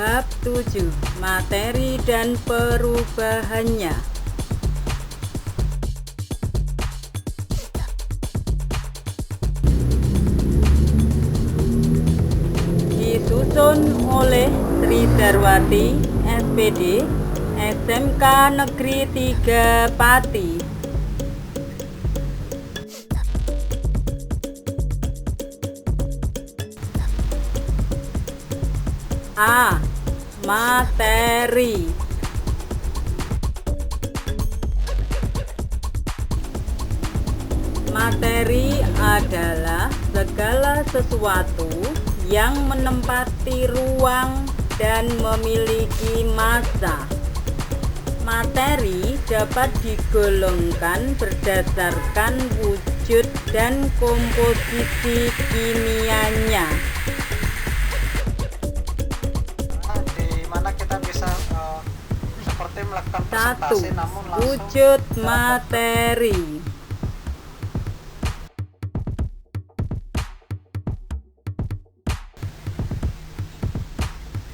Bab 7. Materi dan perubahannya. Disusun oleh Sri Darwati, SPD, SMK Negeri 3 Pati. A. Materi. Materi adalah segala sesuatu yang menempati ruang dan memiliki massa. Materi dapat digolongkan berdasarkan wujud dan komposisi kimianya. Seperti melakukan 1. presentasi namun langsung Wujud materi.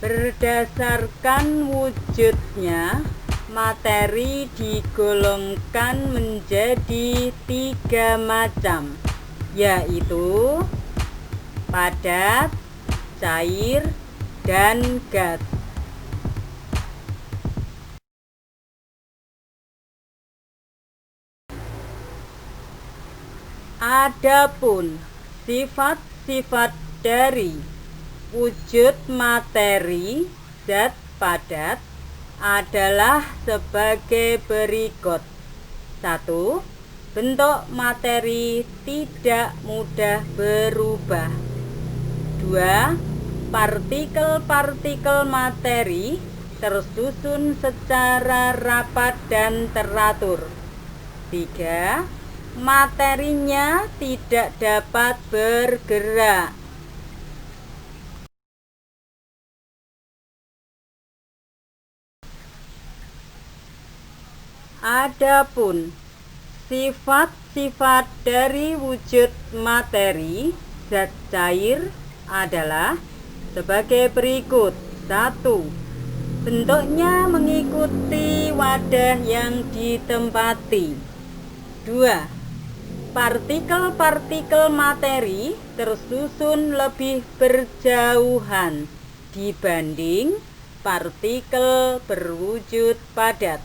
Berdasarkan wujudnya, materi digolongkan menjadi 3 macam, yaitu padat, cair, dan gas. Adapun sifat-sifat dari wujud materi zat padat adalah sebagai berikut. 1. Bentuk materi tidak mudah berubah. 2. Partikel-partikel materi tersusun secara rapat dan teratur. 3. Materinya tidak dapat bergerak. Adapun sifat-sifat dari wujud materi zat cair adalah sebagai berikut. 1. Bentuknya mengikuti wadah yang ditempati. 2. Partikel-partikel materi tersusun lebih berjauhan dibanding partikel berwujud padat.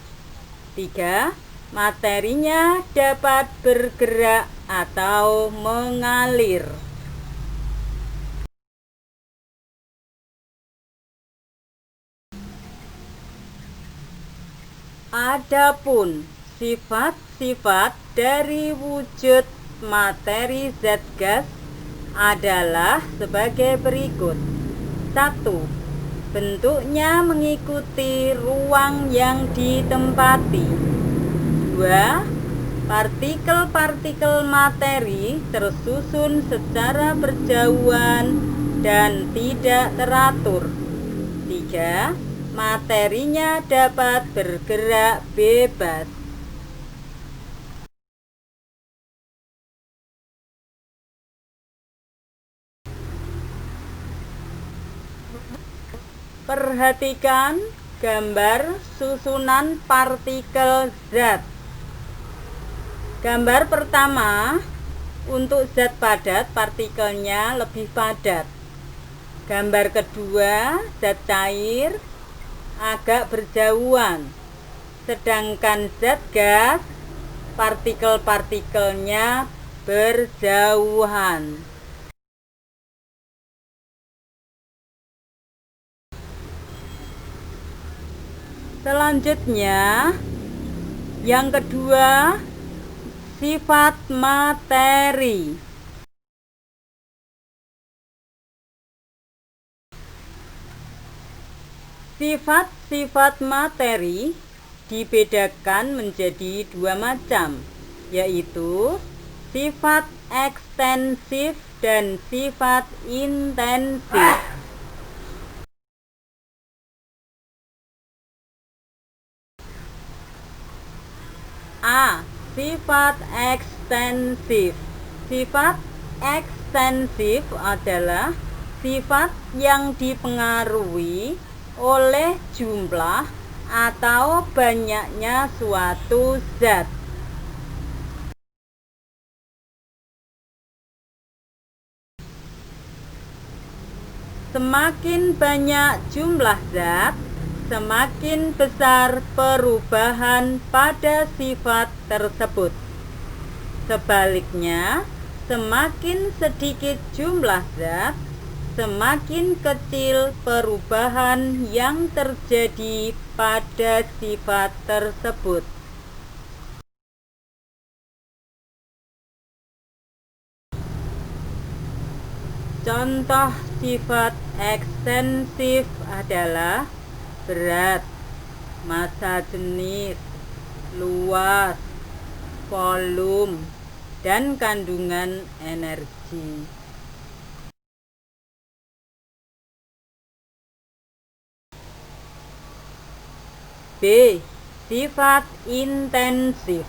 3. Materinya dapat bergerak atau mengalir. Adapun sifat-sifat dari wujud materi zat gas adalah sebagai berikut. 1. Bentuknya mengikuti ruang yang ditempati. 2. Partikel-partikel materi tersusun secara berjauhan dan tidak teratur. 3. Materinya dapat bergerak bebas. Perhatikan gambar susunan partikel zat. Gambar pertama, untuk zat padat partikelnya lebih padat. Gambar kedua, zat cair agak berjauhan. Sedangkan zat gas partikel-partikelnya berjauhan. Selanjutnya, yang kedua, sifat materi. Sifat-sifat materi dibedakan menjadi 2 macam, yaitu sifat ekstensif dan sifat intensif. A. Sifat ekstensif. Sifat ekstensif adalah sifat yang dipengaruhi oleh jumlah atau banyaknya suatu zat. Semakin banyak jumlah zat, semakin besar perubahan pada sifat tersebut. Sebaliknya, semakin sedikit jumlah zat, semakin kecil perubahan yang terjadi pada sifat tersebut. Contoh sifat ekstensif adalah berat, massa jenis, luas, volume, dan kandungan energi. B. Sifat intensif.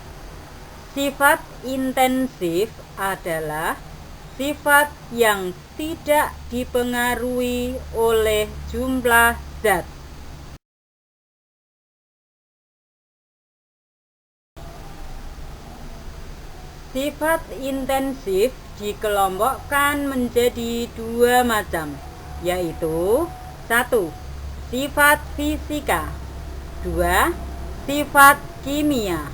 Sifat intensif adalah sifat yang tidak dipengaruhi oleh jumlah zat. Sifat intensif dikelompokkan menjadi dua macam, yaitu 1. Sifat fisika. 2. Sifat kimia.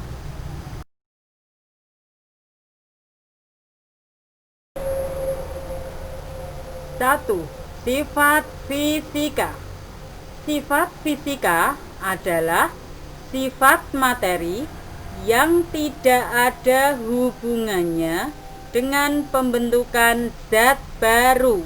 1. Sifat fisika. Sifat fisika adalah sifat materi yang tidak ada hubungannya dengan pembentukan zat baru.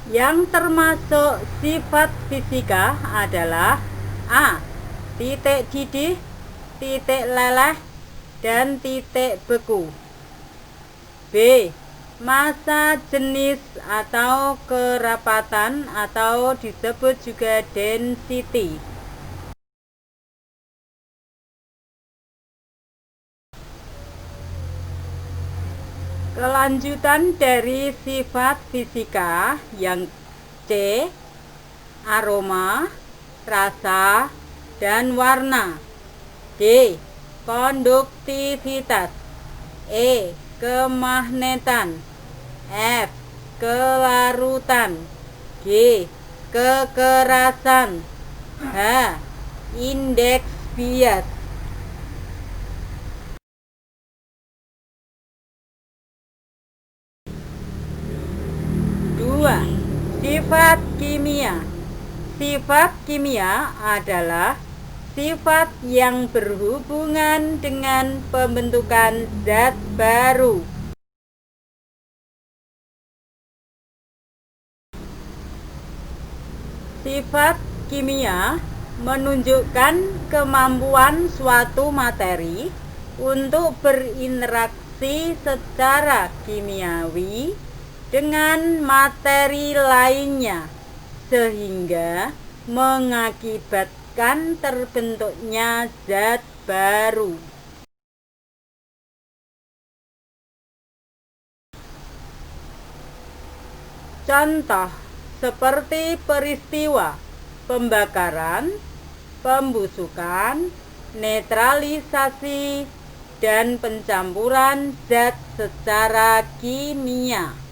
Yang termasuk sifat fisika adalah A. Titik didih, titik leleh, dan titik beku. B. Massa jenis atau kerapatan atau disebut juga density. Kelanjutan dari sifat fisika yang C. Aroma, rasa, dan warna. D. Konduktivitas. E. Kemagnetan. F. Kelarutan. G. Kekerasan. H. Indeks bias. 2. Sifat kimia. Sifat kimia adalah sifat yang berhubungan dengan pembentukan zat baru. Sifat kimia menunjukkan kemampuan suatu materi untuk berinteraksi secara kimiawi dengan materi lainnya, sehingga mengakibatkan terbentuknya zat baru. Contoh seperti peristiwa pembakaran, pembusukan, netralisasi, dan pencampuran zat secara kimia.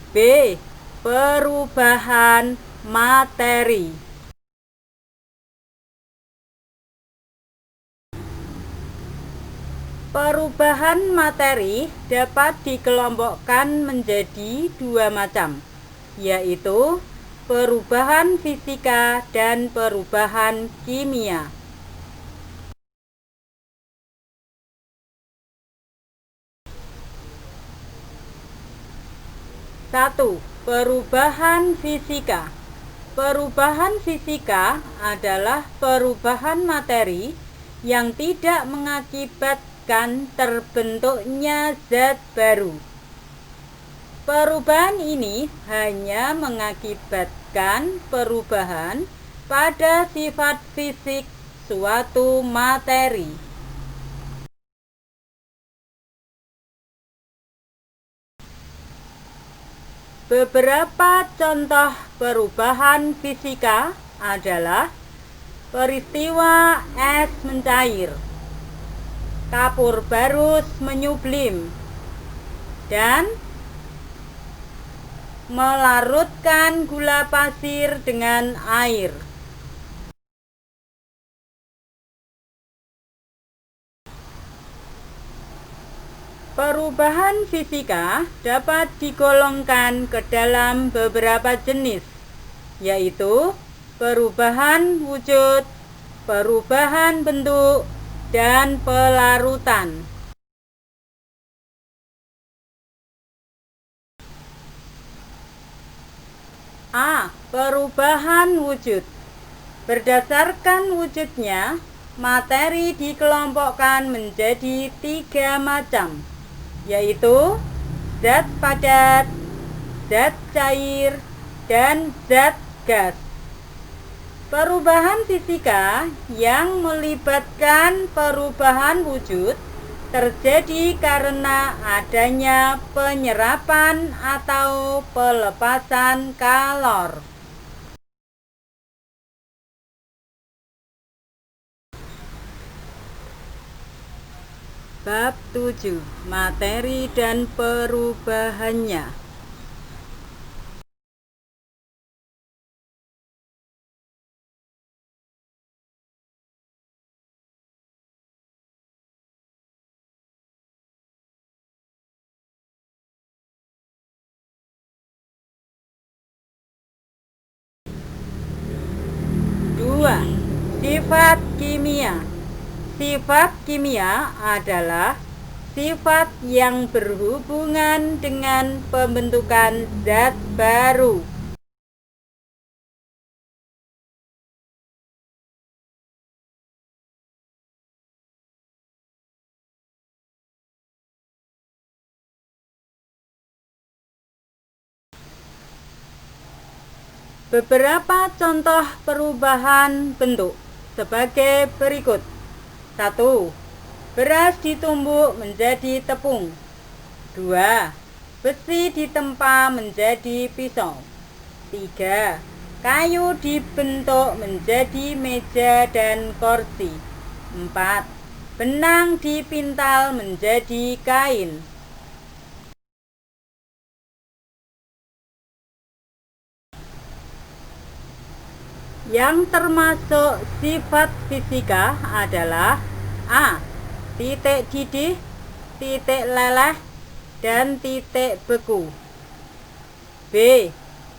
B. Perubahan materi. Perubahan materi dapat dikelompokkan menjadi dua macam, yaitu perubahan fisika dan perubahan kimia. Satu. Perubahan fisika. Perubahan fisika adalah perubahan materi yang tidak mengakibatkan terbentuknya zat baru. Perubahan ini hanya mengakibatkan perubahan pada sifat fisik suatu materi. Beberapa contoh perubahan fisika adalah peristiwa es mencair, kapur barus menyublim, dan melarutkan gula pasir dengan air. Perubahan fisika dapat digolongkan ke dalam beberapa jenis, yaitu perubahan wujud, perubahan bentuk, dan pelarutan. A. Perubahan wujud. Berdasarkan wujudnya, materi dikelompokkan menjadi 3 macam, yaitu zat padat, zat cair, dan zat gas. Perubahan fisika yang melibatkan perubahan wujud terjadi karena adanya penyerapan atau pelepasan kalor. Bab 7. Materi dan perubahannya. Dua. Sifat kimia. Sifat kimia adalah sifat yang berhubungan dengan pembentukan zat baru. Beberapa contoh perubahan bentuk sebagai berikut. 1. Beras ditumbuk menjadi tepung. 2. Besi ditempa menjadi pisau. 3. Kayu dibentuk menjadi meja dan kursi. 4. Benang dipintal menjadi kain. Yang termasuk sifat fisika adalah A. Titik didih, titik leleh, dan titik beku. B.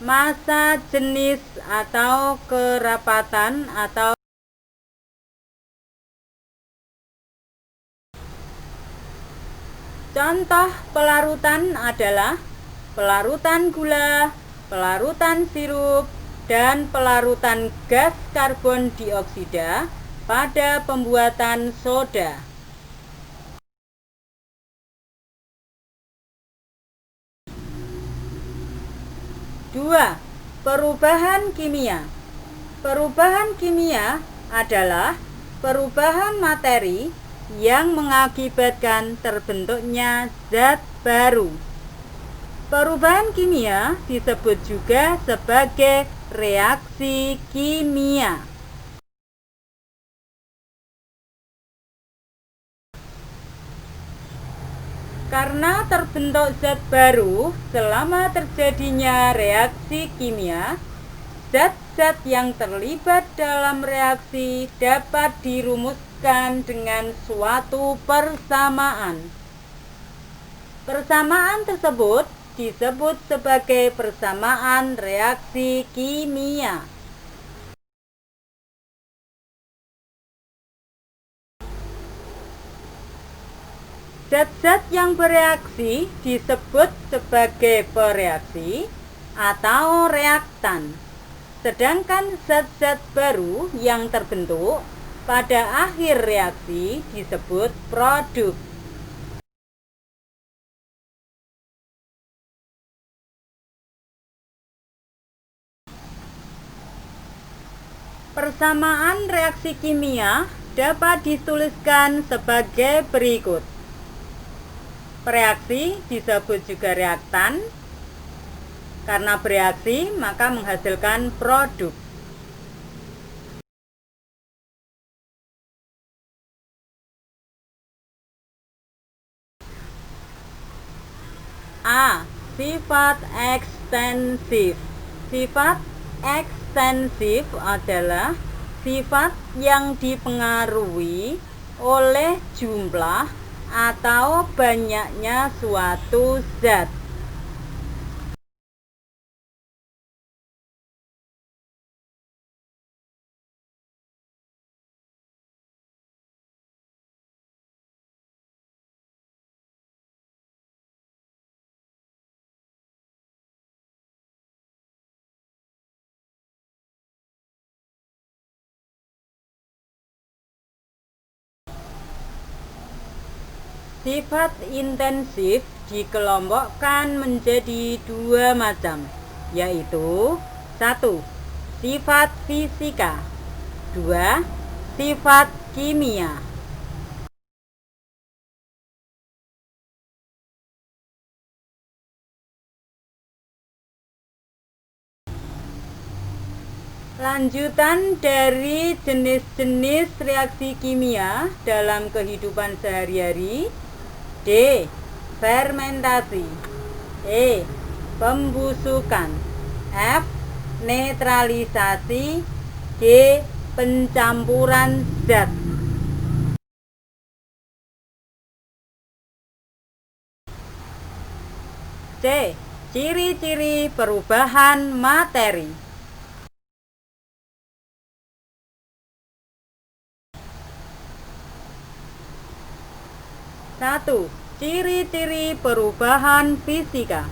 Massa jenis atau kerapatan atau contoh pelarutan adalah pelarutan gula, pelarutan sirup, dan pelarutan gas karbon dioksida pada pembuatan soda. Dua. Perubahan kimia. Perubahan kimia adalah perubahan materi yang mengakibatkan terbentuknya zat baru. Perubahan kimia disebut juga sebagai reaksi kimia. Karena terbentuk zat baru selama terjadinya reaksi kimia, zat-zat yang terlibat dalam reaksi dapat dirumuskan dengan suatu persamaan. Persamaan tersebut disebut sebagai persamaan reaksi kimia. Zat-zat yang bereaksi disebut sebagai pereaksi atau reaktan, sedangkan zat-zat baru yang terbentuk pada akhir reaksi disebut produk. Persamaan reaksi kimia dapat dituliskan sebagai berikut. Reaksi disebut juga reaktan. Karena bereaksi, maka menghasilkan produk. A. Sifat ekstensif. Sifat ekstensif adalah sifat yang dipengaruhi oleh jumlah atau banyaknya suatu zat. Sifat intensif dikelompokkan menjadi dua macam, yaitu 1. Sifat fisika, 2. Sifat kimia. Lanjutan dari jenis-jenis reaksi kimia dalam kehidupan sehari-hari. D. Fermentasi. E. Pembusukan. F. Netralisasi. G. Pencampuran zat. C. Ciri-ciri perubahan materi. 1. Ciri-ciri perubahan fisika.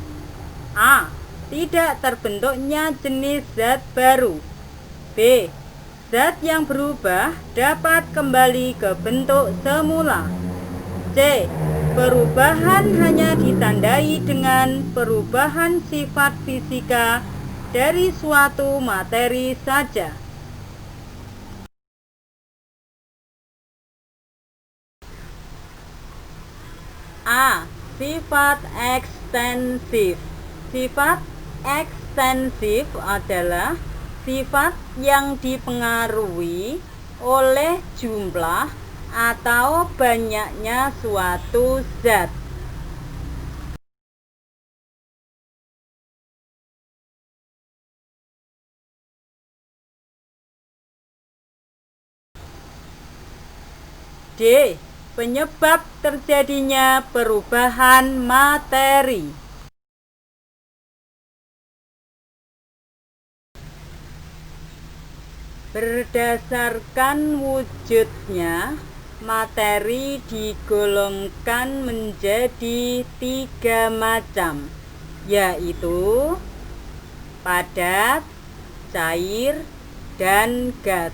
A. Tidak terbentuknya jenis zat baru. B. Zat yang berubah dapat kembali ke bentuk semula. C. Perubahan hanya ditandai dengan perubahan sifat fisika dari suatu materi saja. A. Sifat ekstensif. Sifat ekstensif adalah sifat yang dipengaruhi oleh jumlah atau banyaknya suatu zat. D. Penyebab terjadinya perubahan materi. Berdasarkan wujudnya, materi digolongkan menjadi 3 macam, yaitu padat, cair, dan gas.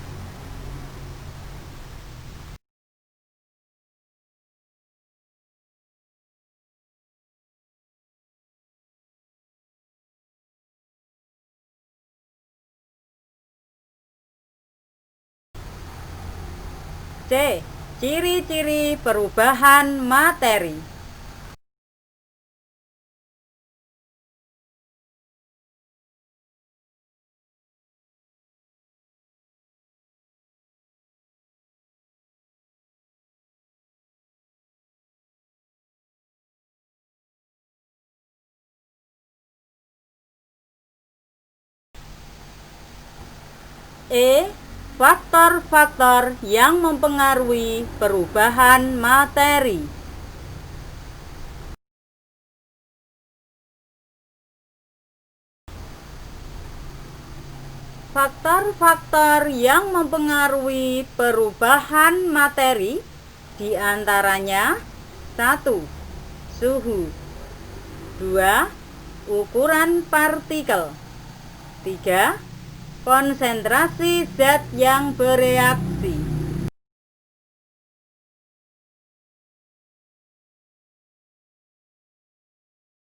C. Ciri-ciri perubahan materi. E. Faktor-faktor yang mempengaruhi perubahan materi. Faktor-faktor yang mempengaruhi perubahan materi diantaranya 1. Suhu. 2. Ukuran partikel. 3. Konsentrasi zat yang bereaksi.